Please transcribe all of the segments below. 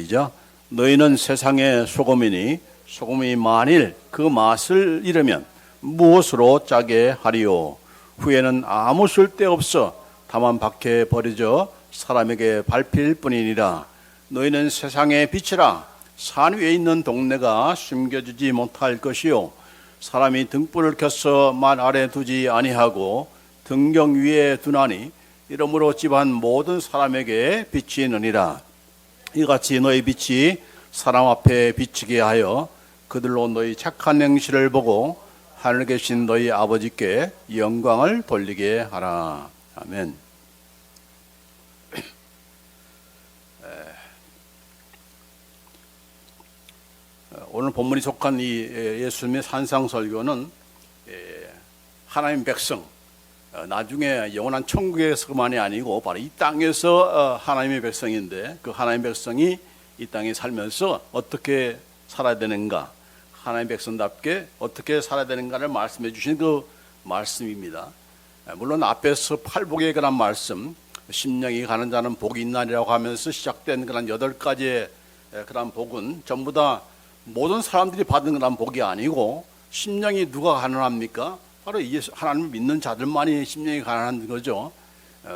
이자 너희는 세상의 소금이니 소금이 만일 그 맛을 잃으면 무엇으로 짜게 하리요. 후에는 아무 쓸데없어 다만 밖에 버려져 사람에게 밟힐 뿐이니라. 너희는 세상의 빛이라. 산 위에 있는 동네가 숨겨지지 못할 것이요, 사람이 등불을 켜서 만 아래 두지 아니하고 등경 위에 두나니 이러므로 집안 모든 사람에게 비치느니라. 이같이 너희 빛이 사람 앞에 비치게 하여 그들로 너희 착한 행실을 보고 하늘에 계신 너희 아버지께 영광을 돌리게 하라. 아멘. 오늘 본문이 속한 이 예수님의 산상설교는 하나님 백성, 나중에 영원한 천국에서만이 아니고 바로 이 땅에서 하나님의 백성인데, 그 하나님의 백성이 이 땅에 살면서 어떻게 살아야 되는가, 하나님의 백성답게 어떻게 살아야 되는가를 말씀해 주신 그 말씀입니다. 물론 앞에서 팔복에 관한 말씀, 심령이 가는 자는 복이 있나니라고 하면서 시작된 그런 8가지의 그런 복은 전부 다 모든 사람들이 받은 그런 복이 아니고, 심령이 누가 가난합니까? 바로 하나님을 믿는 자들만이 심령이 가난한 거죠.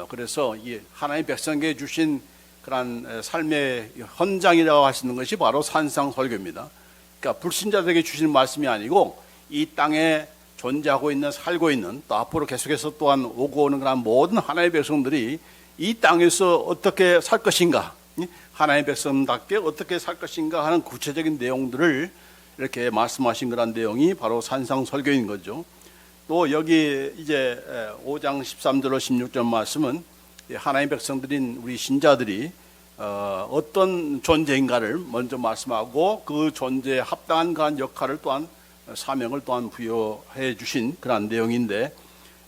그래서 이 하나님의 백성에게 주신 그런 삶의 헌장이라고 하시는 것이 바로 산상설교입니다. 그러니까 불신자들에게 주시는 말씀이 아니고 이 땅에 존재하고 있는, 살고 있는, 또 앞으로 계속해서 또한 오고 오는 그런 모든 하나님의 백성들이 이 땅에서 어떻게 살 것인가, 하나님의 백성답게 어떻게 살 것인가 하는 구체적인 내용들을 이렇게 말씀하신 그런 내용이 바로 산상설교인 거죠. 또 여기 이제 5장 13절로 16절 말씀은 하나님의 백성들인 우리 신자들이 어떤 존재인가를 먼저 말씀하고 그 존재에 합당한 그런 역할을 또한, 사명을 또한 부여해 주신 그런 내용인데,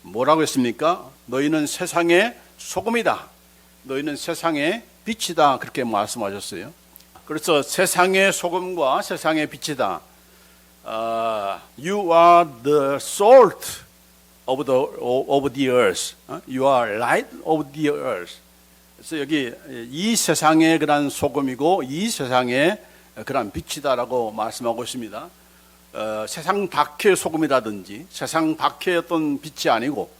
뭐라고 했습니까? 너희는 세상의 소금이다, 너희는 세상의 빛이다, 그렇게 말씀하셨어요. 그래서 세상의 소금과 세상의 빛이다. You are the salt of the earth. You are light of the earth. 그래서 여기 이 세상의 그런 소금이고 이 세상의 그런 빛이다라고 말씀하고 있습니다. 세상 밖의 소금이라든지 세상 밖의 어떤 빛이 아니고,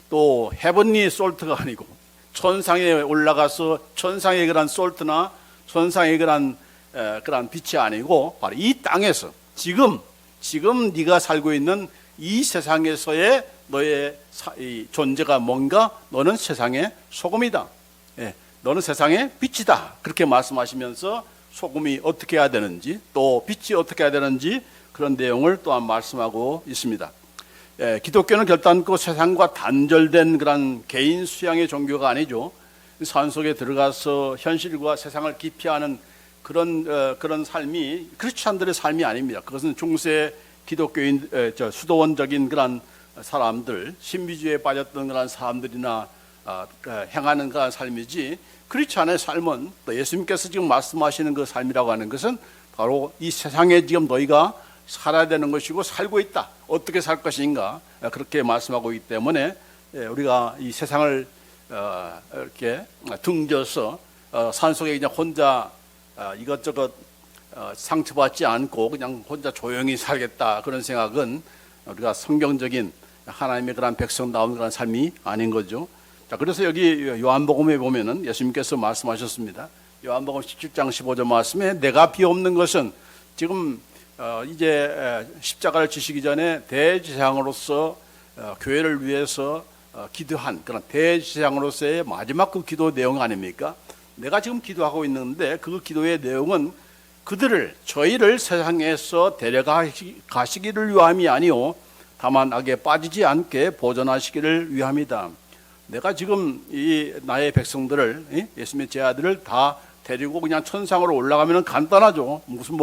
또 헤븐리 솔트가 아니고, 천상에 올라가서 천상의 그런 솔트나 천상의 그런 빛이 아니고, 바로 이 땅에서 지금 네가 살고 있는 이 세상에서의 너의 존재가 뭔가, 너는 세상의 소금이다, 너는 세상의 빛이다, 그렇게 말씀하시면서 소금이 어떻게 해야 되는지, 또 빛이 어떻게 해야 되는지 그런 내용을 또한 말씀하고 있습니다. 기독교는 결단코 세상과 단절된 그런 개인 수양의 종교가 아니죠. 산속에 들어가서 현실과 세상을 기피하는 그런 삶이 크리스찬들의 삶이 아닙니다. 그것은 중세 기독교인, 수도원적인 그런 사람들, 신비주의에 빠졌던 그런 사람들이나 행하는 그런 삶이지, 크리스찬의 삶은, 또 예수님께서 지금 말씀하시는 그 삶이라고 하는 것은 바로 이 세상에 지금 너희가 살아야 되는 것이고 살고 있다, 어떻게 살 것인가, 그렇게 말씀하고 있기 때문에 우리가 이 세상을 이렇게 등져서 산속에 그냥 혼자 이것저것 상처받지 않고 그냥 혼자 조용히 살겠다, 그런 생각은 우리가 성경적인 하나님의 그런 백성다운 그런 삶이 아닌 거죠. 자, 그래서 여기 요한복음에 보면은 예수님께서 말씀하셨습니다. 요한복음 17장 15절 말씀에 내가 비옵는 것은, 지금 이제 십자가를 지시기 전에 대제사장으로서 교회를 위해서 기도한 그런 대제사장으로서의 마지막 그 기도 내용 아닙니까? 내가 지금 기도하고 있는데 그 기도의 내용은 저희를 세상에서 데려가시기를 위함이 아니요 다만 악에 빠지지 않게 보존하시기를 위함이다. 내가 지금 이 나의 백성들을, 예수님의 제 아들을 다 데리고 그냥 천상으로 올라가면 간단하죠. 무슨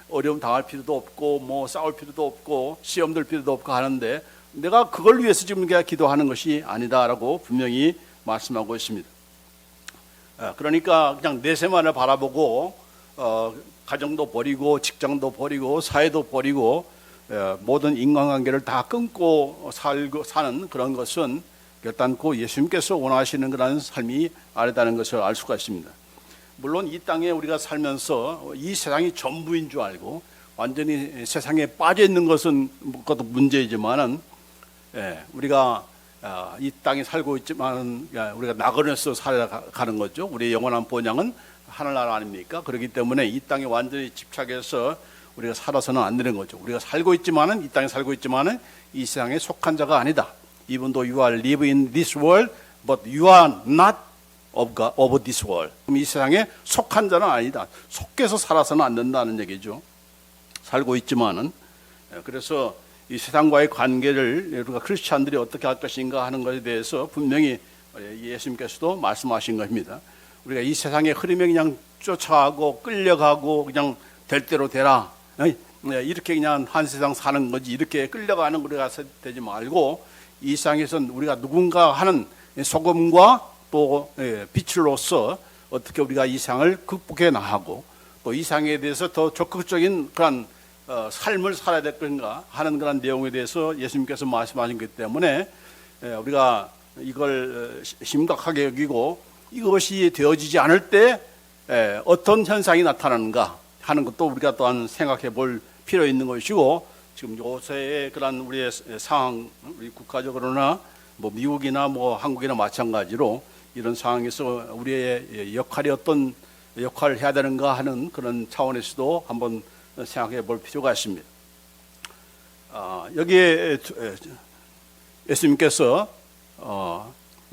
어려움 당할 필요도 없고 싸울 필요도 없고 시험 들 필요도 없고 하는데, 내가 그걸 위해서 지금 기도하는 것이 아니다라고 분명히 말씀하고 있습니다. 그러니까 그냥 내세만을 바라보고 가정도 버리고 직장도 버리고 사회도 버리고 모든 인간관계를 다 끊고 사는 그런 것은 결단코 예수님께서 원하시는 그런 삶이 아니다는 것을 알 수가 있습니다. 물론 이 땅에 우리가 살면서 이 세상이 전부인 줄 알고 완전히 세상에 빠져 있는 것은 그것도 문제이지만은, 우리가 이 땅에 살고 있지만 우리가 낙원에서 살아가는 거죠. 우리의 영원한 본향은 하늘나라 아닙니까? 그렇기 때문에 이 땅에 완전히 집착해서 우리가 살아서는 안 되는 거죠. 우리가 살고 있지만은, 이 땅에 살고 있지만은 이 세상에 속한 자가 아니다. Even though you are live in this world, but you are not of this world. 그럼 이 세상에 속한 자는 아니다. 속해서 살아서는 안 된다는 얘기죠. 살고 있지만은. 그래서 이 세상과의 관계를 우리가 크리스찬들이 어떻게 할 것인가 하는 것에 대해서 분명히 예수님께서도 말씀하신 겁니다. 우리가 이 세상의 흐름에 그냥 쫓아가고 끌려가고 그냥 될 대로 되라, 이렇게 그냥 한 세상 사는 거지, 이렇게 끌려가는 우리가 되지 말고 이 세상에선 우리가 누군가 하는 소금과 또 빛으로서 어떻게 우리가 이 세상을 극복해 나가고 또 이 세상에 대해서 더 적극적인 그런 삶을 살아야 될 건가 하는 그런 내용에 대해서 예수님께서 말씀하신 것 때문에 우리가 이걸 심각하게 여기고 이것이 되어지지 않을 때 어떤 현상이 나타나는가 하는 것도 우리가 또한 생각해 볼 필요 있는 것이고, 지금 요새의 그런 우리의 상황, 우리 국가적으로나 뭐 미국이나 뭐 한국이나 마찬가지로 이런 상황에서 우리의 역할이 어떤 역할을 해야 되는가 하는 그런 차원에서도 한번 생각해 볼 필요가 있습니다. 여기에 예수님께서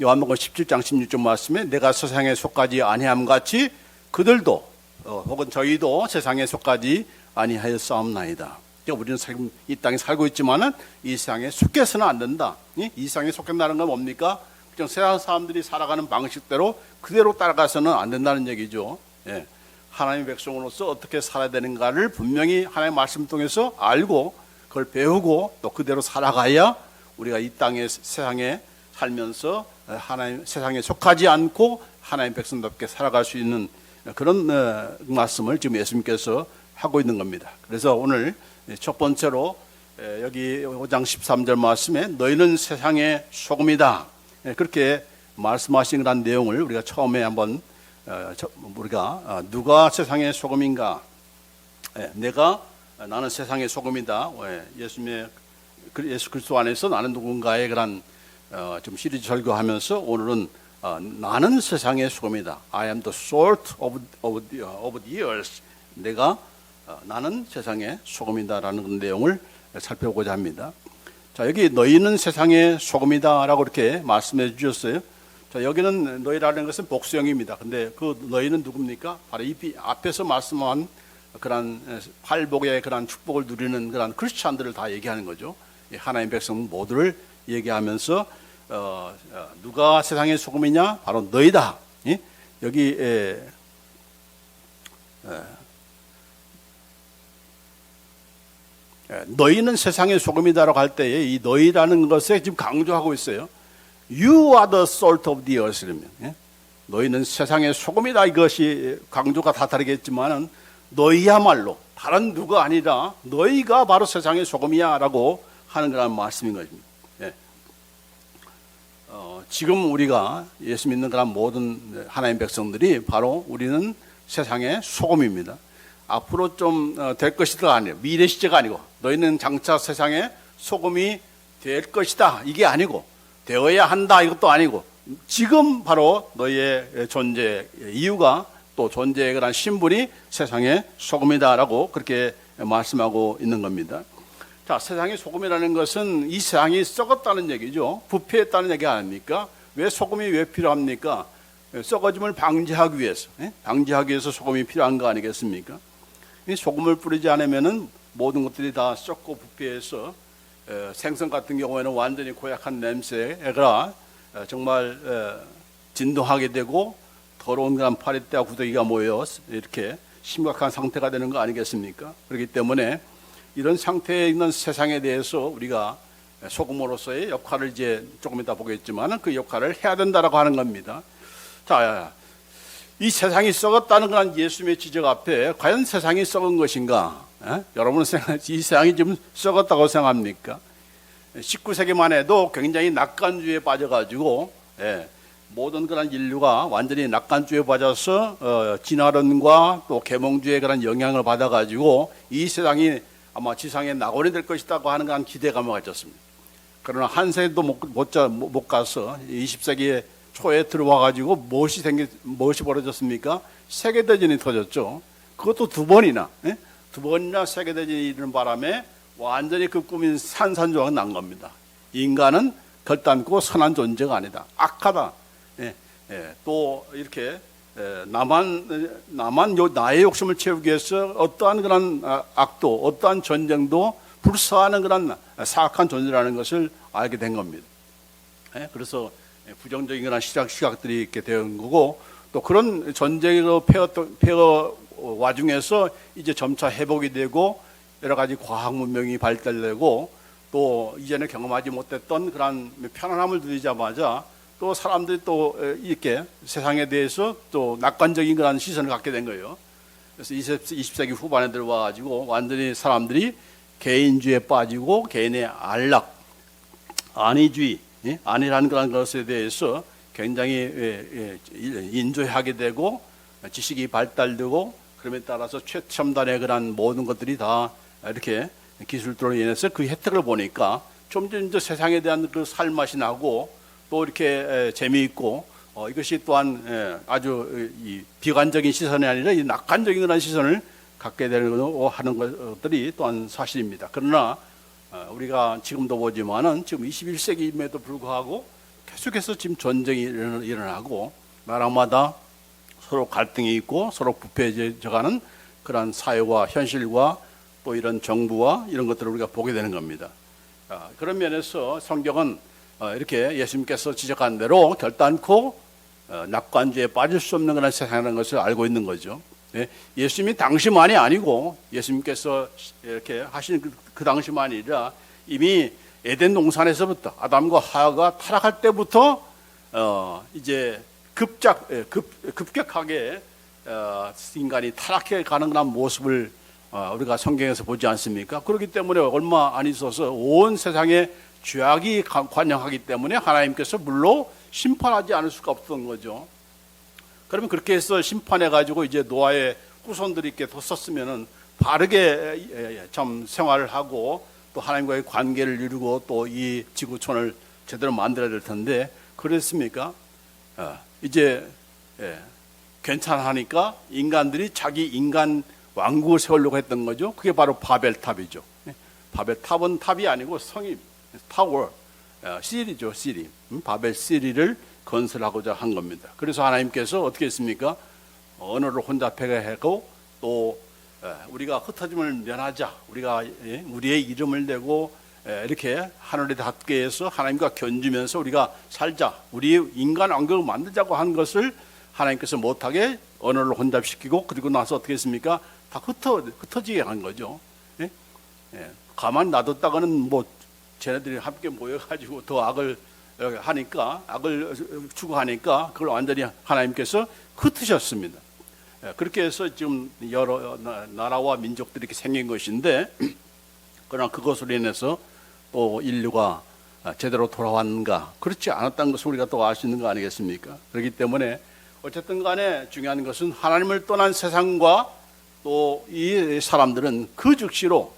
요한복음 17장 16절 말씀에 내가 세상에 속하지 아니함 같이 그들도 혹은 저희도 세상에 속하지 아니하였사옵나이다. 우리는 이 땅에 살고 있지만은 이 세상에 속해서는 안 된다. 이 세상에 속한다는 건 뭡니까? 그냥 세상 사람들이 살아가는 방식대로 그대로 따라가서는 안 된다는 얘기죠. 하나님의 백성으로서 어떻게 살아야 되는가를 분명히 하나님의 말씀 통해서 알고 그걸 배우고 또 그대로 살아가야 우리가 이 땅의 세상에 살면서 하나님 세상에 속하지 않고 하나님의 백성답게 살아갈 수 있는 그런 말씀을 지금 예수님께서 하고 있는 겁니다. 그래서 오늘 첫 번째로 여기 5장 13절 말씀에 너희는 세상의 소금이다, 그렇게 말씀하신 그런 내용을 우리가 처음에 한번 우리가 누가 세상의 소금인가, 나는 세상의 소금이다, 예수 그리스도 안에서 나는 누군가의 그런 좀 시리즈 설교하면서 오늘은 나는 세상의 소금이다. I am the salt of the earth. 나는 세상의 소금이다라는 내용을 살펴보고자 합니다. 자, 여기 너희는 세상의 소금이다라고 이렇게 말씀해 주셨어요. 자, 여기는 너희라는 것은 복수형입니다. 근데 그 너희는 누굽니까? 바로 이 앞에서 말씀한 그런 팔복의 그런 축복을 누리는 그런 크리스찬들을 다 얘기하는 거죠. 하나님 백성 모두를 얘기하면서 누가 세상의 소금이냐? 바로 너희다. 여기 너희는 세상의 소금이다라고 할 때에 이 너희라는 것에 지금 강조하고 있어요. You are the salt of the earth. 그러면 너희는 세상의 소금이다, 이것이 강조가 다 다르겠지만은 너희야말로 다른 누가 아니라 너희가 바로 세상의 소금이야라고 하는 그런 말씀인 것입니다. 지금 우리가 예수 믿는 그런 모든 하나님 백성들이 바로 우리는 세상의 소금입니다. 앞으로 좀 될 것이다 아니에요. 미래 시제가 아니고 너희는 장차 세상의 소금이 될 것이다, 이게 아니고 되어야 한다, 이것도 아니고 지금 바로 너희의 존재 이유가 또 존재의 그런 신분이 세상의 소금이다라고 그렇게 말씀하고 있는 겁니다. 자, 세상의 소금이라는 것은 이 세상이 썩었다는 얘기죠. 부패했다는 얘기 아닙니까? 왜 소금이 왜 필요합니까? 썩어짐을 방지하기 위해서 소금이 필요한 거 아니겠습니까? 이 소금을 뿌리지 않으면은 모든 것들이 다 썩고 부패해서 생선 같은 경우에는 완전히 고약한 냄새가 정말 진동하게 되고 더러운 그런 파리떼와 구더기가 모여 이렇게 심각한 상태가 되는 거 아니겠습니까? 그렇기 때문에 이런 상태에 있는 세상에 대해서 우리가 소금으로서의 역할을 이제 조금 이따 보겠지만 그 역할을 해야 된다라고 하는 겁니다. 자, 이 세상이 썩었다는 그런 예수님의 지적 앞에 과연 세상이 썩은 것인가? 여러분은 이 세상이 지금 썩었다고 생각합니까? 19세기만 해도 굉장히 낙관주의에 빠져가지고 모든 그런 인류가 완전히 낙관주의에 빠져서 진화론과 또 계몽주의에 그런 영향을 받아가지고 이 세상이 아마 지상에 낙원이 될 것이라고 하는 그런 기대감을 가졌습니다. 그러나 한 세도 못 가서 20세기 초에 들어와가지고 무엇이 벌어졌습니까? 세계대전이 터졌죠. 그것도 두 번이나 세계대전이 이르는 바람에 완전히 그 꿈인 산산조각 난 겁니다. 인간은 결단코 선한 존재가 아니다. 악하다. 또 이렇게 나의 욕심을 채우기 위해서 어떠한 그런 악도, 어떠한 전쟁도 불사하는 그런 사악한 존재라는 것을 알게 된 겁니다. 그래서 부정적인 그런 시각들이 있게 된 거고, 또 그런 전쟁으로 폐허 와중에서 이제 점차 회복이 되고 여러 가지 과학 문명이 발달되고 또 이전에 경험하지 못했던 그런 편안함을 누리자마자 또 사람들이 또 이렇게 세상에 대해서 또 낙관적인 그런 시선을 갖게 된 거예요. 그래서 20세기 후반에 들어와가지고 완전히 사람들이 개인주의에 빠지고 개인의 안락, 안위주의, 안위라는 그런 것에 대해서 굉장히 인조하게 되고 지식이 발달되고 그럼에 따라서 최첨단의 그런 모든 것들이 다 이렇게 기술들로 인해서 그 혜택을 보니까 점점 더 세상에 대한 그 살맛이 나고 또 이렇게 재미있고 이것이 또한 아주 비관적인 시선이 아니라 이 낙관적인 그런 시선을 갖게 되는 하는 것들이 또한 사실입니다. 그러나 우리가 지금도 보지만은 지금 21세기임에도 불구하고 계속해서 지금 전쟁이 일어나고 나라마다 서로 갈등이 있고 서로 부패해져가는 그런 사회와 현실과 또 이런 정부와 이런 것들을 우리가 보게 되는 겁니다. 그런 면에서 성경은 이렇게 예수님께서 지적한 대로 결단코 낙관주의에 빠질 수 없는 그런 세상이라는 것을 알고 있는 거죠. 예수님이 당시만이 아니고 예수님께서 이렇게 하신 그 당시만이 아니라 이미 에덴 동산에서부터 아담과 하와가 타락할 때부터 이제 급격하게 인간이 타락해 가는 그런 모습을 우리가 성경에서 보지 않습니까? 그렇기 때문에 얼마 안 있어서 온 세상에 죄악이 관영하기 때문에 하나님께서 물로 심판하지 않을 수가 없던 거죠. 그러면 그렇게 해서 심판해가지고 이제 노아의 후손들이 이렇게 뒀었으면은 바르게 참 생활을 하고 또 하나님과의 관계를 이루고 또 이 지구촌을 제대로 만들어야 될 텐데 그랬습니까? 이제 괜찮으니까 인간들이 자기 인간 왕국을 세우려고 했던 거죠. 그게 바로 바벨탑이죠. 바벨탑은 탑이 아니고 성임, 타워, 시리죠, 시리. 바벨 시리를 건설하고자 한 겁니다. 그래서 하나님께서 어떻게 했습니까? 언어를 혼잡하게 하고 또 우리가 흩어짐을 면하자. 우리가 우리의 이름을 내고 이렇게 하늘에 닿게 해서 하나님과 견주면서 우리가 살자. 우리의 인간 왕국을 만들자고 한 것을 하나님께서 못하게 언어를 혼잡시키고 그리고 나서 어떻게 했습니까? 다 흩어지게 한 거죠. 가만히 놔뒀다가는 뭐 쟤네들이 함께 모여가지고 더 악을 하니까 악을 추구하니까 그걸 완전히 하나님께서 흩으셨습니다. 그렇게 해서 지금 여러 나라와 민족들이 이렇게 생긴 것인데 그러나 그것으로 인해서 또 인류가 제대로 돌아왔는가 그렇지 않았다는 것을 우리가 또 알 수 있는 거 아니겠습니까? 그렇기 때문에 어쨌든 간에 중요한 것은 하나님을 떠난 세상과 또 이 사람들은 그 즉시로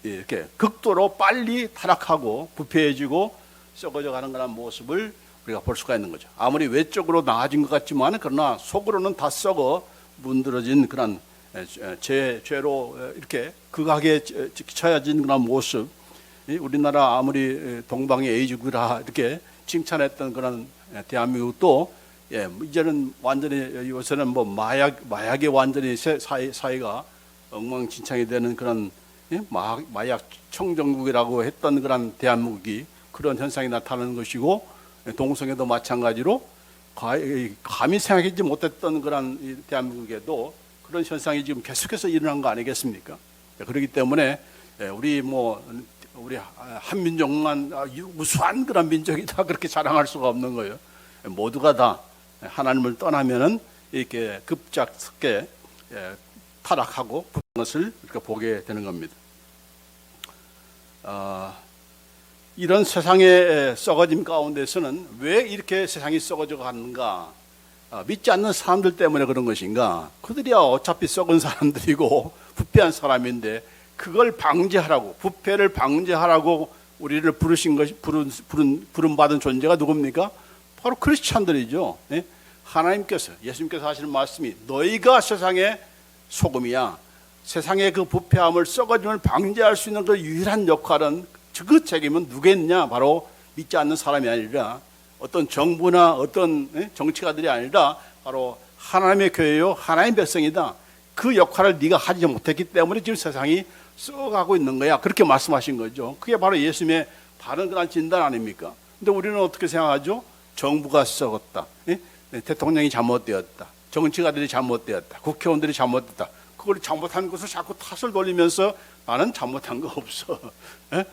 이렇게 극도로 빨리 타락하고 부패해지고 썩어져 가는 그런 모습을 우리가 볼 수가 있는 거죠. 아무리 외적으로 나아진 것 같지만 그러나 속으로는 다 썩어 문드러진 그런 죄로 이렇게 극악에 처해진 그런 모습. 우리나라 아무리 동방의 에이즈구라 이렇게 칭찬했던 그런 대한민국도 이제는 완전히 요새는 뭐 마약에 완전히 사회가 엉망진창이 되는 그런 마약 청정국이라고 했던 그런 대한민국이 그런 현상이 나타나는 것이고 동성애도 마찬가지로 감히 생각하지 못했던 그런 대한민국에도 그런 현상이 지금 계속해서 일어난 거 아니겠습니까? 그렇기 때문에 우리 한민족만 우수한 그런 민족이다 그렇게 자랑할 수가 없는 거예요. 모두가 다 하나님을 떠나면은 이렇게 급작스럽게 타락하고 그런 것을 이렇게 보게 되는 겁니다. 이런 세상의 썩어짐 가운데서는 왜 이렇게 세상이 썩어져 가는가? 믿지 않는 사람들 때문에 그런 것인가? 그들이야 어차피 썩은 사람들이고 부패한 사람인데 그걸 방지하라고, 부패를 방지하라고 우리를 부르신 것이 부름받은 존재가 누굽니까? 바로 크리스찬들이죠. 예? 하나님께서, 예수님께서 하시는 말씀이 너희가 세상의 소금이야. 세상의 그 부패함을, 썩어짐을 방지할 수 있는 그 유일한 역할은, 그 책임은 누구겠냐? 바로 믿지 않는 사람이 아니라 어떤 정부나 어떤 정치가들이 아니라 바로 하나님의 교회요, 하나님의 백성이다. 그 역할을 네가 하지 못했기 때문에 지금 세상이 썩어가고 있는 거야. 그렇게 말씀하신 거죠. 그게 바로 예수님의 바른 그런 진단 아닙니까? 근데 우리는 어떻게 생각하죠? 정부가 썩었다. 대통령이 잘못되었다. 정치가들이 잘못되었다. 국회의원들이 잘못됐다. 그걸 잘못한 것을 자꾸 탓을 돌리면서 나는 잘못한 거 없어.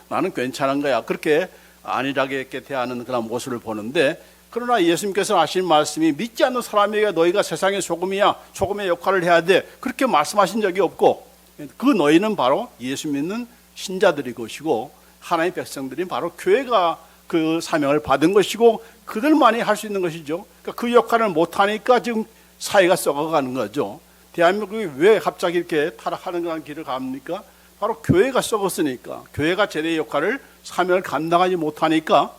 나는 괜찮은 거야. 그렇게 안일하게 대하는 그런 모습을 보는데, 그러나 예수님께서 하신 말씀이 믿지 않는 사람에게 너희가 세상의 소금이야, 소금의 역할을 해야 돼, 그렇게 말씀하신 적이 없고, 그 너희는 바로 예수 믿는 신자들이 것이고 하나님의 백성들이 바로 교회가 그 사명을 받은 것이고 그들만이 할 수 있는 것이죠. 그러니까 그 역할을 못하니까 지금 사회가 썩어가는 거죠. 대한민국이 왜 갑자기 이렇게 타락하는 그런 길을 갑니까? 바로 교회가 썩었으니까, 교회가 제대의 역할을, 사명을 감당하지 못하니까,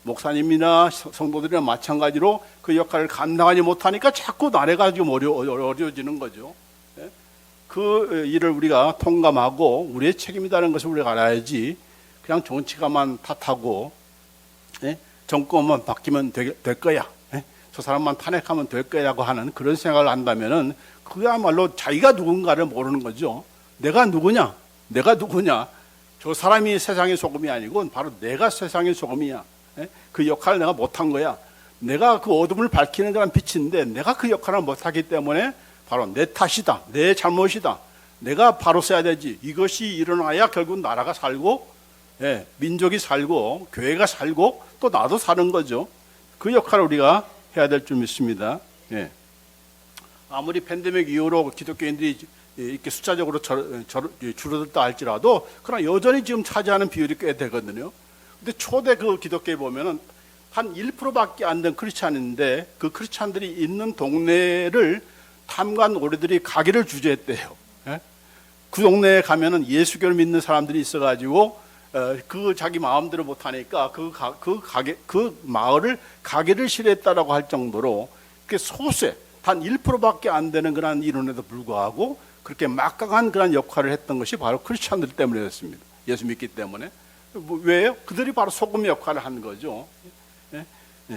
목사님이나 성도들이나 마찬가지로 그 역할을 감당하지 못하니까 자꾸 나래가 좀 어려워지는 거죠. 그 일을 우리가 통감하고 우리의 책임이라는 것을 우리가 알아야지, 그냥 정치가만 탓하고 정권만 바뀌면 될 거야, 저 사람만 탄핵하면 될 거야라고 하는 그런 생각을 한다면은 그야말로 자기가 누군가를 모르는 거죠. 내가 누구냐? 저 사람이 세상의 소금이 아니고 바로 내가 세상의 소금이야. 그 역할을 내가 못한 거야. 내가 그 어둠을 밝히는 그런 빛인데 내가 그 역할을 못하기 때문에 바로 내 탓이다, 내 잘못이다, 내가 바로 써야 되지. 이것이 일어나야 결국 나라가 살고, 민족이 살고, 교회가 살고, 또 나도 사는 거죠. 그 역할을 우리가 해야 될 줄 믿습니다. 아무리 팬데믹 이후로 기독교인들이 이렇게 숫자적으로 줄어들다 할지라도, 그러나 여전히 지금 차지하는 비율이 꽤 되거든요. 근데 초대 그 기독교에 보면은 한 1%밖에 안 된 크리스찬인데, 그 크리스찬들이 있는 동네를 탐관 오리들이 가게를 주재했대요. 그 동네에 가면은 예수교를 믿는 사람들이 있어가지고 그 자기 마음대로 못하니까 그 마을을 가게를 실했다라고 할 정도로 소수의 단 1%밖에 안 되는 그런 이론에도 불구하고 그렇게 막강한 그런 역할을 했던 것이 바로 크리스찬들 때문이었습니다. 예수 믿기 때문에. 왜요? 그들이 바로 소금의 역할을 한 거죠.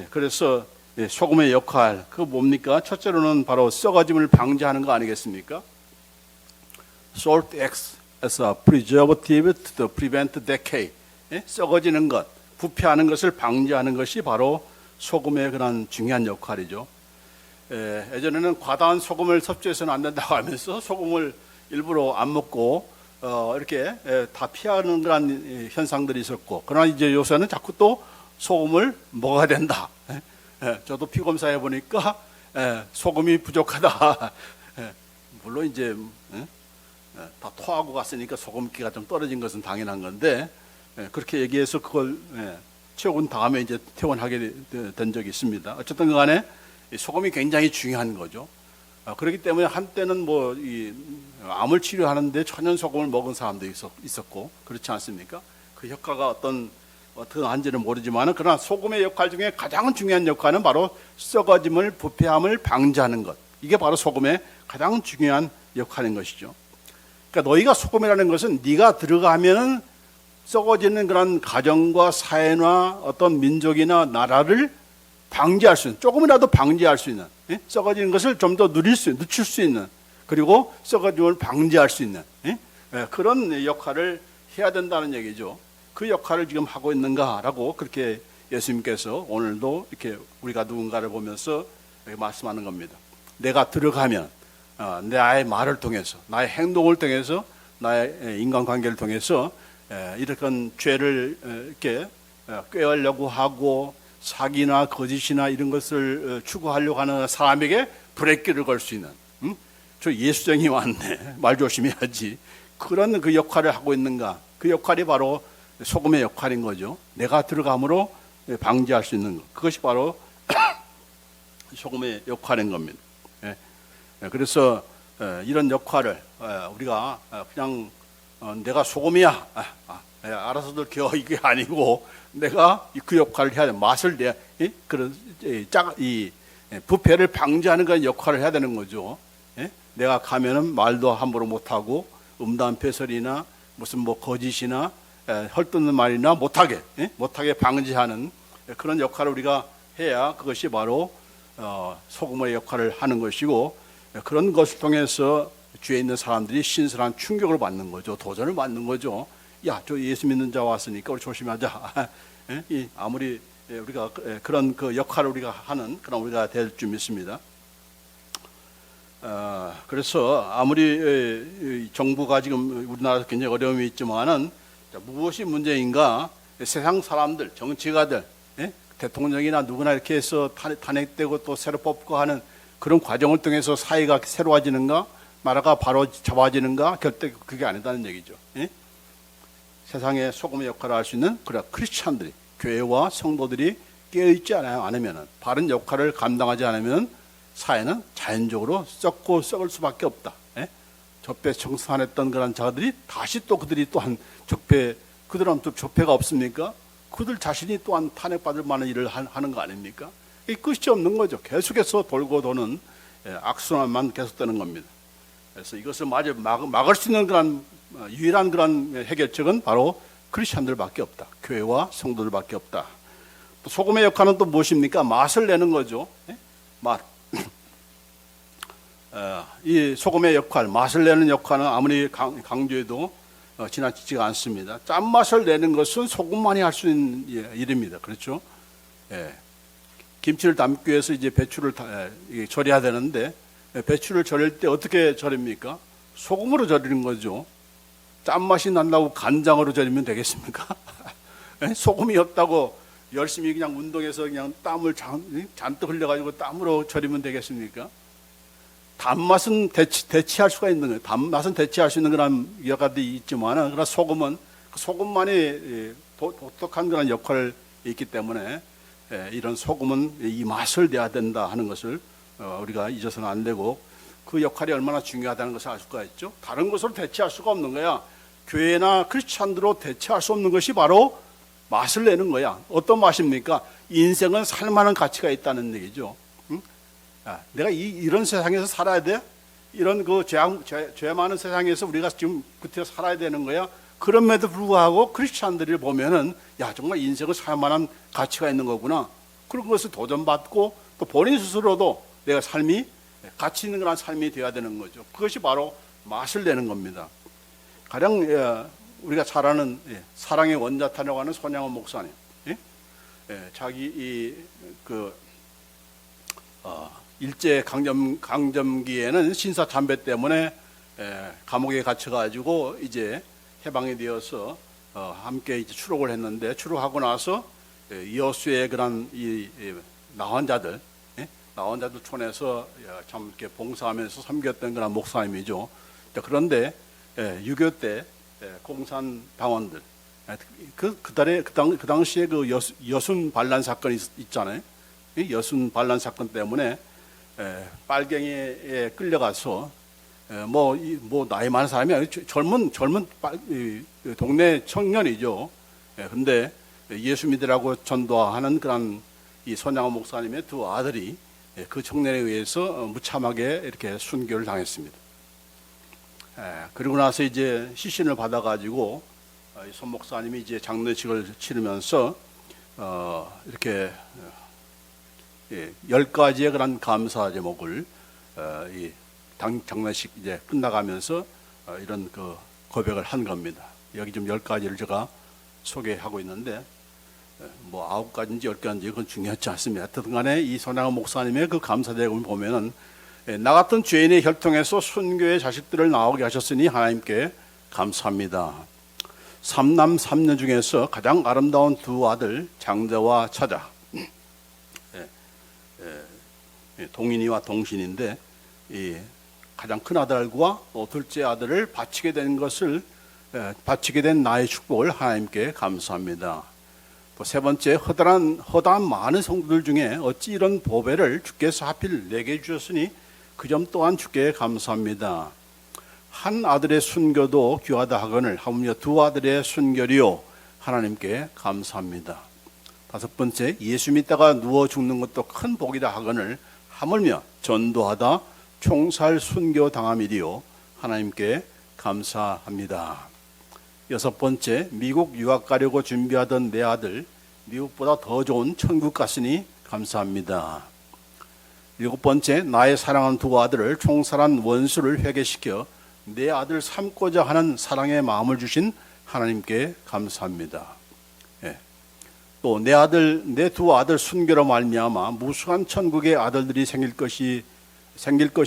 그래서 소금의 역할, 그거 뭡니까? 첫째로는 바로 썩어짐을 방지하는 거 아니겠습니까? Salt acts as a preservative to prevent decay. 썩어지는 것, 부패하는 것을 방지하는 것이 바로 소금의 그런 중요한 역할이죠. 예전에는 과다한 소금을 섭취해서는 안 된다고 하면서 소금을 일부러 안 먹고 이렇게 다 피하는 그런 현상들이 있었고, 그러나 이제 요새는 자꾸 또 소금을 먹어야 된다. 저도 피 검사해 보니까 소금이 부족하다. 물론 이제 다 토하고 갔으니까 소금기가 좀 떨어진 것은 당연한 건데, 그렇게 얘기해서 그걸 채운 다음에 이제 퇴원하게 된 적이 있습니다. 어쨌든 간에 소금이 굉장히 중요한 거죠. 그렇기 때문에 한때는 뭐 이 암을 치료하는데 천연 소금을 먹은 사람도 있었고, 그렇지 않습니까? 그 효과가 어떤 한지는 모르지만, 그러나 소금의 역할 중에 가장 중요한 역할은 바로 썩어짐을, 부패함을 방지하는 것. 이게 바로 소금의 가장 중요한 역할인 것이죠. 그러니까 너희가 소금이라는 것은 네가 들어가면은 썩어지는 그런 가정과 사회나 어떤 민족이나 나라를 방지할 수 있는, 조금이라도 방지할 수 있는, 썩어지는 것을 좀 더 늦출 수 있는, 그리고 썩어짐을 방지할 수 있는 그런 역할을 해야 된다는 얘기죠. 그 역할을 지금 하고 있는가라고 그렇게 예수님께서 오늘도 이렇게 우리가 누군가를 보면서 말씀하는 겁니다. 내가 들어가면 나의 말을 통해서, 나의 행동을 통해서, 나의 인간관계를 통해서 이런 죄를 이렇게 꾀하려고 하고 사기나 거짓이나 이런 것을 추구하려고 하는 사람에게 브레이크를 걸 수 있는, 저 예수쟁이 왔네, 말 조심해야지, 그런 그 역할을 하고 있는가. 그 역할이 바로 소금의 역할인 거죠. 내가 들어감으로 방지할 수 있는 것. 그것이 바로 소금의 역할인 겁니다. 그래서 이런 역할을 우리가 그냥 내가 소금이야, 알아서들 겨, 이게 아니고 내가 그 역할을 해야 돼. 맛을 내 그런 이 부패를 방지하는 그런 역할을 해야 되는 거죠. 내가 가면은 말도 함부로 못하고 음담패설이나 무슨 뭐 거짓이나 헐뜯는 말이나 못하게 방지하는 그런 역할을 우리가 해야 그것이 바로 소금의 역할을 하는 것이고, 그런 것을 통해서 주위에 있는 사람들이 신선한 충격을 받는 거죠. 도전을 받는 거죠. 야, 저 예수 믿는 자 왔으니까 우리 조심하자. 아무리 우리가 그런 그 역할을 우리가 하는 그런 우리가 될 줄 믿습니다. 그래서 아무리 정부가 지금 우리나라에서 굉장히 어려움이 있지만은 무엇이 문제인가? 세상 사람들, 정치가들, 대통령이나 누구나 이렇게 해서 탄핵되고 또 새로 뽑고 하는 그런 과정을 통해서 사회가 새로워지는가? 나라가 바로 잡아지는가? 결대 그게 아니다는 얘기죠. 세상에 소금의 역할을 할 수 있는 그런 크리스찬들이, 교회와 성도들이 깨어있지 않으면, 바른 역할을 감당하지 않으면 사회는 자연적으로 썩고 썩을 수밖에 없다. 적폐 청산했던 그런 자들이 다시 또 그들이 또한 그들은 또 적폐가 없습니까? 그들 자신이 또한 탄핵받을 만한 일을 하는 거 아닙니까? 이 끝이 없는 거죠. 계속해서 돌고 도는 악순환만 계속되는 겁니다. 그래서 이것을 막을 수 있는 그런 유일한 그런 해결책은 바로 크리스천들밖에 없다. 교회와 성도들밖에 없다. 또 소금의 역할은 또 무엇입니까? 맛을 내는 거죠. 맛. 이 소금의 역할, 맛을 내는 역할은 아무리 강조해도 지나치지가 않습니다. 짠맛을 내는 것은 소금만이 할 수 있는 일입니다. 그렇죠? 김치를 담기 위해서 이제 배추를 절여야 되는데, 배추를 절일 때 어떻게 절입니까? 소금으로 절이는 거죠. 짠맛이 난다고 간장으로 절이면 되겠습니까? 소금이 없다고 열심히 그냥 운동해서 그냥 땀을 잔뜩 흘려가지고 땀으로 절이면 되겠습니까? 단맛은 대체할 수가 있는 거예요. 단맛은 대체할 수 있는 그런 여러 가지 있지만, 그러나 소금은 그 소금만이 독특한 그런 역할이 있기 때문에 이런 소금은 이 맛을 내야 된다 하는 것을 우리가 잊어서는 안 되고, 그 역할이 얼마나 중요하다는 것을 알 수가 있죠. 다른 것으로 대체할 수가 없는 거야. 교회나 크리스찬들로 대체할 수 없는 것이 바로 맛을 내는 거야. 어떤 맛입니까? 인생은 살만한 가치가 있다는 얘기죠. 내가 이런 세상에서 살아야 돼? 이런 그 죄 많은 세상에서 우리가 지금 그때 살아야 되는 거야? 그럼에도 불구하고 크리스찬들을 보면은, 야, 정말 인생을 살만한 가치가 있는 거구나. 그런 것을 도전받고 또 본인 스스로도 내가 삶이 가치 있는 그런 삶이 되어야 되는 거죠. 그것이 바로 맛을 내는 겁니다. 가령 우리가 잘 아는 사랑의 원자탄이라고 하는 손양원 목사님, 자기 일제 강점기에는 신사 참배 때문에 감옥에 갇혀가지고 이제 해방이 되어서 함께 이제 추록을 했는데, 추록하고 나서 여수의 그런 이 나환자들 촌에서 참 이렇게 봉사하면서 섬겼던 그런 목사님이죠. 그런데 6.25 때 공산 당원들, 그 당시에 그 여순 반란 사건이 있잖아요. 여순 반란 사건 때문에 빨갱이에 끌려가서 뭐 나이 많은 사람이 아니고 젊은 동네 청년이죠. 근데 예수 믿으라고 전도하는 그런 이 손양원 목사님의 두 아들이 그 청년에 의해서 무참하게 이렇게 순교를 당했습니다. 그리고 나서 이제 시신을 받아가지고 손 목사님이 이제 장례식을 치르면서 이렇게 10가지의 그런 감사 제목을 이 장례식 이제 끝나가면서 이런 그 고백을 한 겁니다. 여기 좀 10가지를 제가 소개하고 있는데, 뭐 9가지인지 10가지인지 그건 중요하지 않습니다. 하여튼 간에 이 손양원 목사님의 그 감사 제목을 보면은, 나 같은 죄인의 혈통에서 순교의 자식들을 나오게 하셨으니 하나님께 감사합니다. 3남 3녀 중에서 가장 아름다운 두 아들 장자와 차자, 동인이와 동신인데, 이 가장 큰 아들과 둘째 아들을 바치게 된 것을 바치게 된 나의 축복을 하나님께 감사합니다. 또 세 번째, 허다한 많은 성도들 중에 어찌 이런 보배를 주께서 하필 내게 주셨으니 그 점 또한 주께 감사합니다. 한 아들의 순교도 귀하다 하거늘 하물며 두 아들의 순결이요 하나님께 감사합니다. 다섯 번째, 예수 믿다가 누워 죽는 것도 큰 복이다 하거늘 하물며 전도하다 총살 순교 당함이리요 하나님께 감사합니다. 여섯 번째, 미국 유학 가려고 준비하던 내 아들 미국보다 더 좋은 천국 갔으니 감사합니다. 일곱 번째, 나의 사랑하는 두 아들을 총살한 원수를 회개시켜 내 아들 삼고자 하는 사랑의 마음을 주신 하나님께 감사합니다. 또 내 두 아들 순교로 말미암아 무수한 천국의 아들들이 생길 것이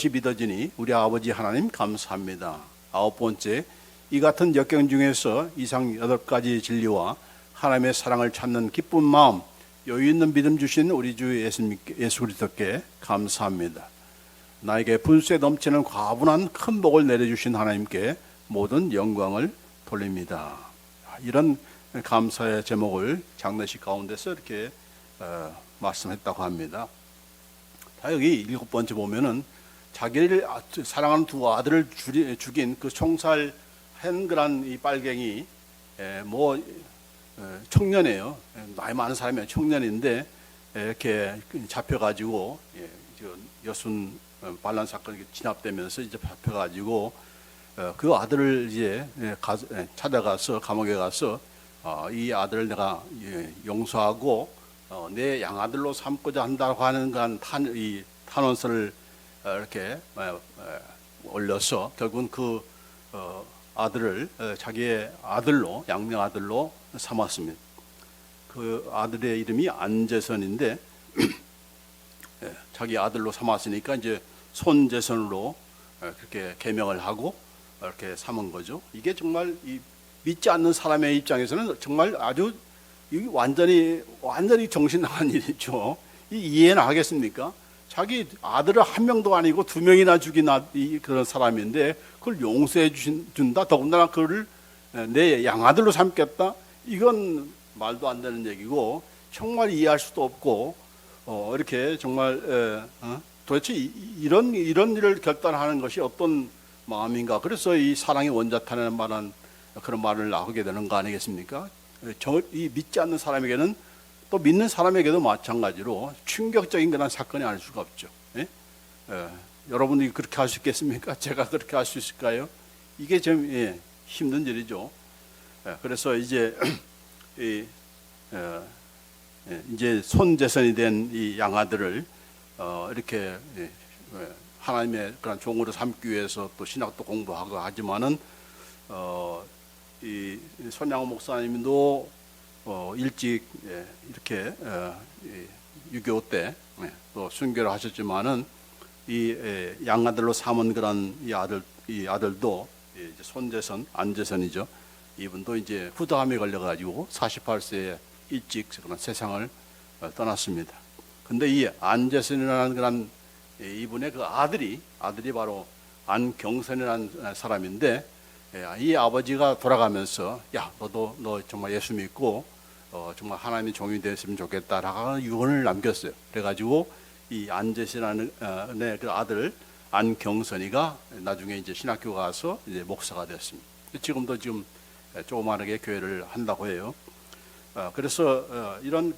믿어지니 우리 아버지 하나님 감사합니다. 아홉 번째, 이 같은 역경 중에서 이상 8가지 진리와 하나님의 사랑을 찾는 기쁜 마음, 여유 있는 믿음 주신 우리 주 예수 그리스도께 감사합니다. 나에게 분수에 넘치는 과분한 큰 복을 내려주신 하나님께 모든 영광을 돌립니다. 이런 감사의 제목을 장례식 가운데서 이렇게 말씀했다고 합니다. 여기 일곱 번째 보면은 자기를 사랑하는 두 아들을 죽인 그 총살한 그런 이 빨갱이 청년이에요. 나이 많은 사람이 청년인데 이렇게 잡혀가지고 여순 반란 사건이 진압되면서 이제 잡혀가지고 그 아들을 이제 찾아가서 감옥에 가서 이 아들을 내가 용서하고 내 양아들로 삼고자 한다고 하는 이 탄원서를 이렇게 올려서 결국은 그 아들을 자기의 아들로 양명 아들로 삼았습니다. 그 아들의 이름이 안재선인데 자기 아들로 삼았으니까 이제 손재선으로 그렇게 개명을 하고 이렇게 삼은 거죠. 이게 정말 믿지 않는 사람의 입장에서는 정말 아주 완전히 정신 나간 일이죠. 이해는 하겠습니까? 자기 아들을 한 명도 아니고 두 명이나 죽인 그런 사람인데 그걸 용서해 준다. 더군다나 그를 내 양아들로 삼겠다. 이건 말도 안 되는 얘기고 정말 이해할 수도 없고 이렇게 정말 도대체 이런 일을 결단하는 것이 어떤 마음인가. 그래서 이 사랑의 원자탄이라는 말은 그런 말을 나오게 되는 거 아니겠습니까? 이 믿지 않는 사람에게는 또 믿는 사람에게도 마찬가지로 충격적인 그런 사건이 아닐 수가 없죠. 여러분이 그렇게 할 수 있겠습니까? 제가 그렇게 할 수 있을까요? 이게 좀 힘든 일이죠. 그래서 이제 이제 손재선이 된 이 양아들을 이렇게 하나님의 그런 종으로 삼기 위해서 또 신학도 공부하고 하지만은 이 손양호 목사님도 일찍 이렇게 6.25 때 또 순교를 하셨지만은 이 양아들로 삼은 그런 이 아들도 이제 손재선, 안재선이죠. 이분도 이제 후다함에 걸려가지고 48세에 일찍 그런 세상을 떠났습니다. 근데 이 안재선이라는 그런 이분의 그 아들이 바로 안경선이라는 사람인데 이 아버지가 돌아가면서 너 정말 예수 믿고 정말 하나님의 종이 됐으면 좋겠다라고 유언을 남겼어요. 그래가지고 이 안재선이라는 그 아들 안경선이가 나중에 이제 신학교 가서 이제 목사가 됐습니다. 지금 조그마하게 교회를 한다고 해요. 그래서 이런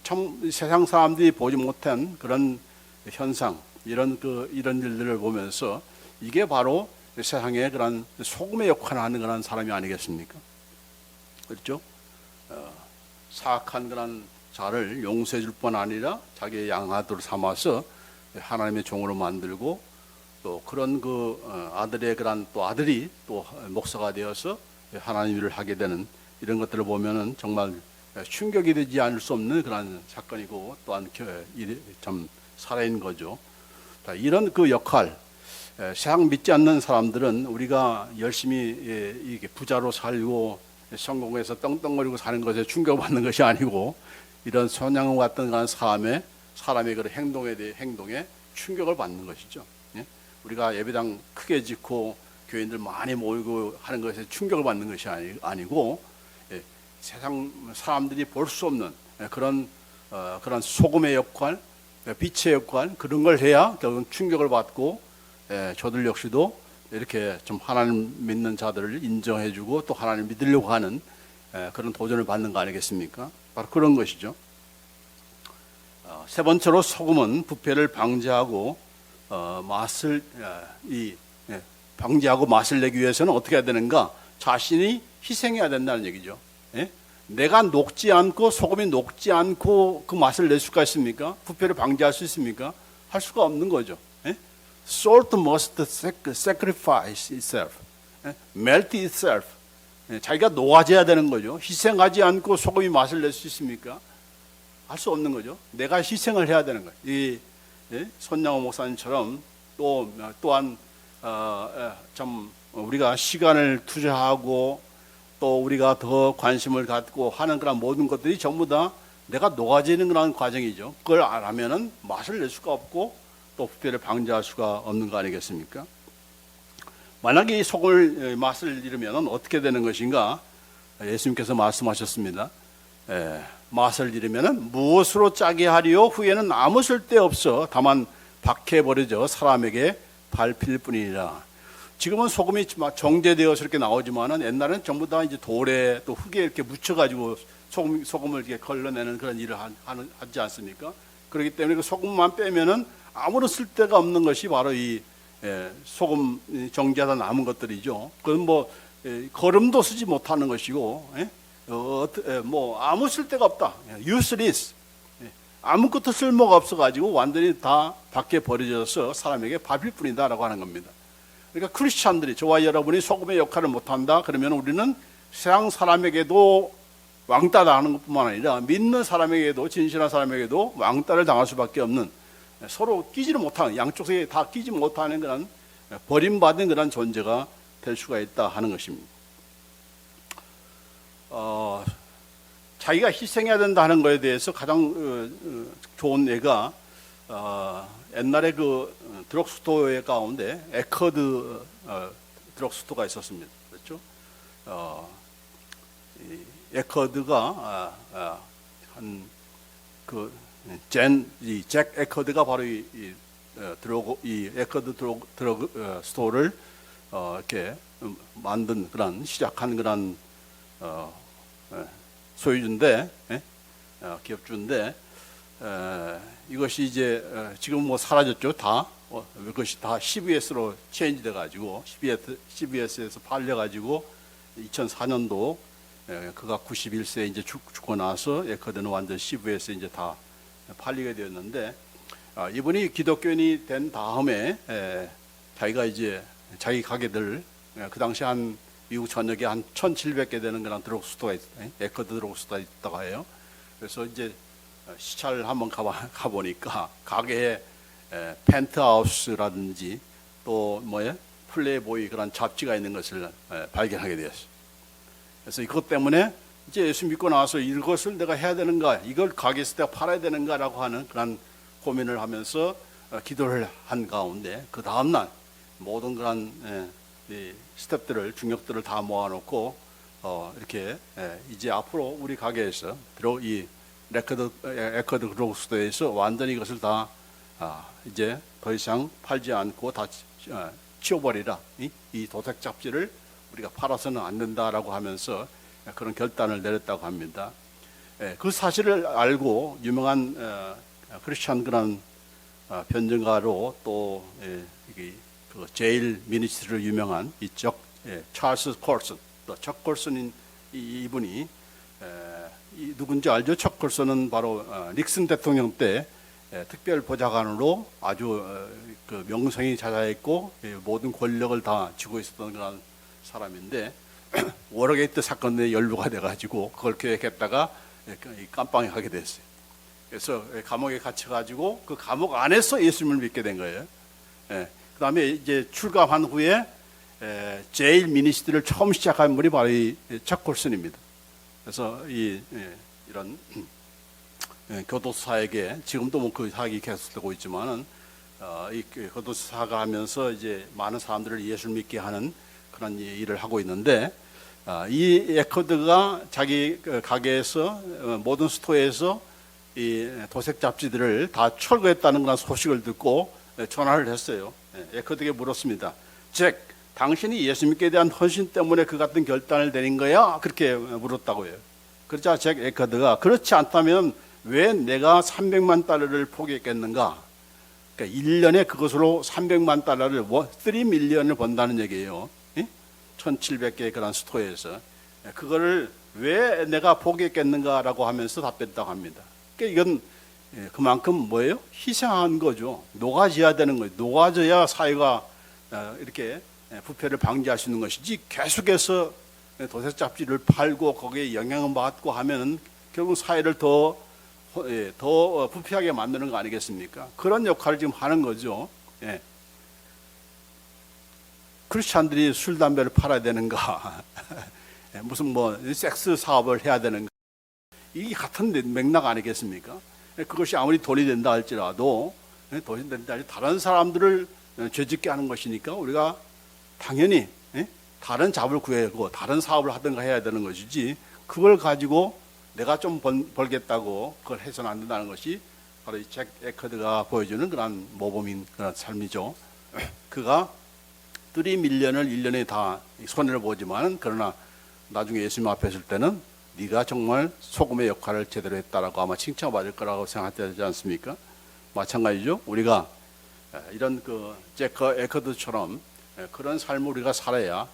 참 세상 사람들이 보지 못한 그런 현상, 이런 일들을 보면서 이게 바로 세상에 그런 소금의 역할을 하는 그런 사람이 아니겠습니까? 그렇죠? 사악한 그런 자를 용서해 줄 뿐 아니라 자기의 양아들을 삼아서 하나님의 종으로 만들고 또 그런 아들의 그런 또 아들이 또 목사가 되어서 하나님 일을 하게 되는 이런 것들을 보면은 정말 충격이 되지 않을 수 없는 그런 사건이고 또한 참 살아있는 거죠. 이런 그 역할, 세상 믿지 않는 사람들은 우리가 열심히 이게 부자로 살고 성공해서 떵떵거리고 사는 것에 충격받는 것이 아니고 이런 손양호 같은 그런 사람의 그런 행동에 충격을 받는 것이죠. 우리가 예배당 크게 짓고 교인들 많이 모이고 하는 것에 충격을 받는 것이 아니고 세상 사람들이 볼 수 없는 그런 소금의 역할, 빛의 역할 그런 걸 해야 결국 충격을 받고 저들 역시도 이렇게 좀 하나님 믿는 자들을 인정해주고 또 하나님 믿으려고 하는 그런 도전을 받는 거 아니겠습니까? 바로 그런 것이죠. 세 번째로 소금은 부패를 방지하고 방지하고 맛을 내기 위해서는 어떻게 해야 되는가? 자신이 희생해야 된다는 얘기죠. 내가 녹지 않고 소금이 녹지 않고 그 맛을 낼 수가 있습니까? 부패를 방지할 수 있습니까? 할 수가 없는 거죠. Salt must sacrifice itself, melt itself. 자기가 녹아져야 되는 거죠. 희생하지 않고 소금이 맛을 낼 수 있습니까? 할 수 없는 거죠. 내가 희생을 해야 되는 거예요. 이 손양호 목사님처럼 또한 참 우리가 시간을 투자하고 또 우리가 더 관심을 갖고 하는 그런 모든 것들이 전부 다 내가 녹아지는 그런 과정이죠. 그걸 안 하면은 맛을 낼 수가 없고 또 부패를 방지할 수가 없는 거 아니겠습니까? 만약에 이 소금을 맛을 잃으면 어떻게 되는 것인가? 예수님께서 말씀하셨습니다. 맛을 잃으면 무엇으로 짜게 하리요? 후에는 아무 쓸데없어 다만 박해 버려져 사람에게 밟힐 뿐이니라. 지금은 소금이 정제되어서 이렇게 나오지만은 옛날에는 전부 다 이제 돌에 또 흙에 이렇게 묻혀가지고 소금을 이렇게 걸러내는 그런 일을 하지 않습니까? 그렇기 때문에 그 소금만 빼면은 아무런 쓸데가 없는 것이 바로 이 소금 정제하다 남은 것들이죠. 그건 뭐 거름도 쓰지 못하는 것이고, 뭐 아무 쓸데가 없다. useless. 아무것도 쓸모가 없어가지고 완전히 다 밖에 버려져서 사람에게 밟힐 뿐이다라고 하는 겁니다. 그러니까 크리스찬들이 저와 여러분이 소금의 역할을 못한다 그러면 우리는 세상 사람에게도 왕따 당하는 것뿐만 아니라 믿는 사람에게도 진실한 사람에게도 왕따를 당할 수밖에 없는 서로 끼지를 못하는 양쪽에 다 끼지 못하는 그런 버림받은 그런 존재가 될 수가 있다 하는 것입니다. 자기가 희생해야 된다 하는 것에 대해서 가장 좋은 예가 옛날에 그 드럭스토어 가운데 에커드 드럭스토어가 있었습니다. 그렇죠? 에커드가 잭 에커드가 바로 이 에커드 드럭 스토어를 이렇게 만든 그런 시작한 그런 소유주인데 기업주인데 이것이 이제 지금 뭐 사라졌죠. 다 이것이 다 CBS로 체인지돼 가지고 CBS에서 팔려 가지고 2004년도 그가 91세 이제 죽고 나서 에커드는 완전 CBS에 이제 다 팔리게 되었는데 이분이 기독교인이 된 다음에 자기가 이제 자기 가게들 그 당시 한 미국 전역에 한 1,700개 되는 그런 드럭스토어가 에커드 드럭스토어가 있다고 해요. 그래서 이제 시찰을 한번 가보니까 가게에 펜트하우스라든지 또 플레이보이 그런 잡지가 있는 것을 발견하게 되었어요. 그래서 이것 때문에 이제 예수 믿고 나서 이것을 내가 해야 되는가, 이걸 가게에서 내가 팔아야 되는가라고 하는 그런 고민을 하면서 기도를 한 가운데 그 다음날 모든 그런 스텝들을 중역들을 다 모아놓고 이렇게 이제 앞으로 우리 가게에서 이 에커드 드럭스토어에서 완전히 이것을 다 이제 더 이상 팔지 않고 다 치워버리라. 이 도색 잡지를 우리가 팔아서는 안 된다라고 하면서 그런 결단을 내렸다고 합니다. 그 사실을 알고 유명한 크리스찬 그런 변증가로 또 그 제일 미니스트리로 유명한 찰스 콜슨, 또 척 콜슨인 이분이 누군지 알죠? 척 콜슨은 바로 닉슨 대통령 때 특별 보좌관으로 아주 그 명성이 자자했고 모든 권력을 다 쥐고 있었던 그런 사람인데 워터게이트 사건에 연루가 돼가지고 그걸 계획했다가 깜빵에 가게 됐어요. 그래서 감옥에 갇혀가지고 그 감옥 안에서 예수님을 믿게 된 거예요. 그 다음에 이제 출감한 후에 제일 미니스트리를 처음 시작한 분이 바로 이 척 콜슨입니다. 그래서 이런 교도사에게 지금도 뭐 그 사역이 계속되고 있지만은 이 거두사가 하면서 이제 많은 사람들을 예수를 믿게 하는 그런 일을 하고 있는데, 이 에커드가 자기 가게에서 모든 스토어에서 이 도색 잡지들을 다 철거했다는 그런 소식을 듣고 전화를 했어요. 에커드에게 물었습니다. 잭, 당신이 예수 믿게 대한 헌신 때문에 그 같은 결단을 내린 거야? 그렇게 물었다고요. 그러자 잭 에커드가 그렇지 않다면 왜 내가 300만 달러를 포기했겠는가? 그러니까 1년에 그것으로 300만 달러를 3 밀리언을 번다는 얘기예요. 1700개의 그런 스토어에서. 그거를 왜 내가 포기했겠는가라고 하면서 답했다고 합니다. 그러니까 이건 그만큼 뭐예요? 희생한 거죠. 녹아져야 되는 거예요. 녹아져야 사회가 이렇게 부패를 방지할 수 있는 것이지, 계속해서 도색 잡지를 팔고 거기에 영향을 받고 하면 결국 사회를 더 부패하게 만드는 거 아니겠습니까? 그런 역할을 지금 하는 거죠. 예. 크리스찬들이 술, 담배를 팔아야 되는가? 무슨 뭐 섹스 사업을 해야 되는가? 이게 같은 맥락 아니겠습니까? 그것이 아무리 돈이 된다 할지라도, 돈이 된다 할지라도 다른 사람들을 죄짓게 하는 것이니까 우리가 당연히 다른 잡을 구하고 다른 사업을 하든가 해야 되는 것이지, 그걸 가지고 내가 좀 벌겠다고 그걸 해서는 안 된다는 것이 바로 이 잭 에커드가 보여주는 그런 모범인 그런 삶이죠. 그가 3 밀리언을 1년에 다 손해를 보지만, 그러나 나중에 예수님 앞에 설 때는 네가 정말 소금의 역할을 제대로 했다라고 아마 칭찬받을 거라고 생각되지 않습니까? 마찬가지죠. 우리가 이런 그 잭 에커드처럼 그런 삶을 우리가 살아야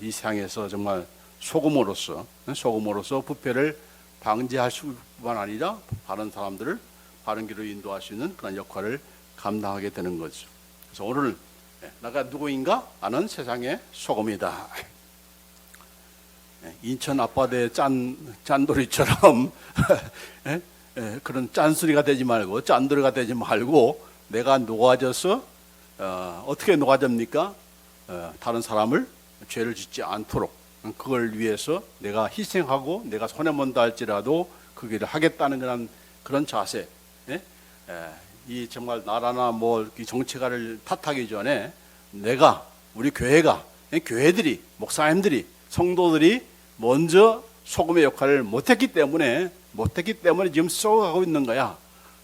이 세상에서 정말 소금으로서 부패를 방지할 수뿐만 아니라 바른 사람들을 바른 길로 인도할 수 있는 그런 역할을 감당하게 되는 거죠. 그래서 오늘 내가 누구인가? 나는 세상의 소금이다. 인천 앞바다의 짠돌이처럼 그런 짠소리가 되지 말고, 짠돌이가 되지 말고, 내가 녹아져서 어떻게 녹아집니까? 다른 사람을 죄를 짓지 않도록, 그걸 위해서 내가 희생하고 내가 손해본다 할지라도 그 길을 하겠다는 그런 자세. 이 정말 나라나 뭐 정치가를 탓하기 전에 내가, 우리 교회가, 교회들이, 목사님들이, 성도들이 먼저 소금의 역할을 못했기 때문에 지금 썩어가고 있는 거야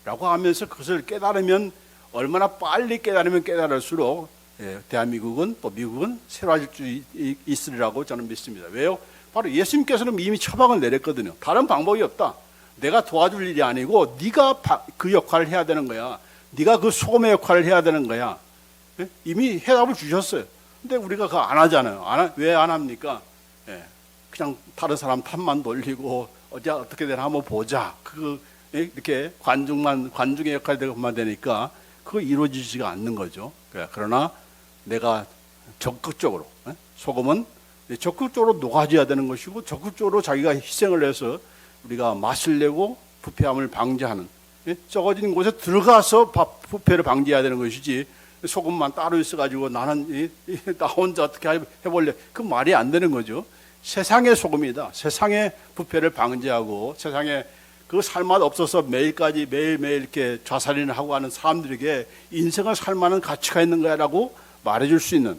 라고 하면서 그것을 깨달으면, 얼마나 빨리 깨달을수록 대한민국은, 또 미국은 새로워질 수 있으리라고 저는 믿습니다. 왜요? 바로 예수님께서는 이미 처방을 내렸거든요. 다른 방법이 없다. 내가 도와줄 일이 아니고 네가 그 역할을 해야 되는 거야. 네가 그 소금의 역할을 해야 되는 거야. 이미 해답을 주셨어요. 근데 우리가 그거 안 하잖아요. 왜 안 합니까? 그냥 다른 사람 탓만 돌리고 어떻게 되나 한번 보자. 이렇게 관중의 역할만 되니까 그거 이루어지지가 않는 거죠. 그러나 내가 적극적으로, 소금은 적극적으로 녹아져야 되는 것이고, 적극적으로 자기가 희생을 해서 우리가 맛을 내고 부패함을 방지하는, 썩어진 곳에 들어가서 부패를 방지해야 되는 것이지, 소금만 따로 있어가지고 나는 나 혼자 어떻게 해볼래, 그 말이 안 되는 거죠. 세상의 소금이다. 세상의 부패를 방지하고 세상에 그 살맛 없어서 매일매일 이렇게 좌살인을 하고 하는 사람들에게 인생을 살만한 가치가 있는 거야라고 말해줄 수 있는,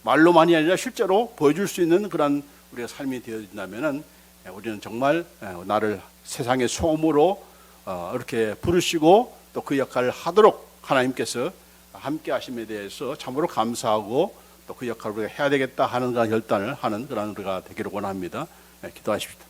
말로만이 아니라 실제로 보여줄 수 있는 그런 우리가 삶이 되어진다면은 우리는 정말 나를 세상의 소금으로 이렇게 부르시고 또 그 역할을 하도록 하나님께서 함께 하심에 대해서 참으로 감사하고, 또 그 역할을 우리가 해야 되겠다 하는 그런 결단을 하는 그런 우리가 되기를 원합니다. 기도하십시오.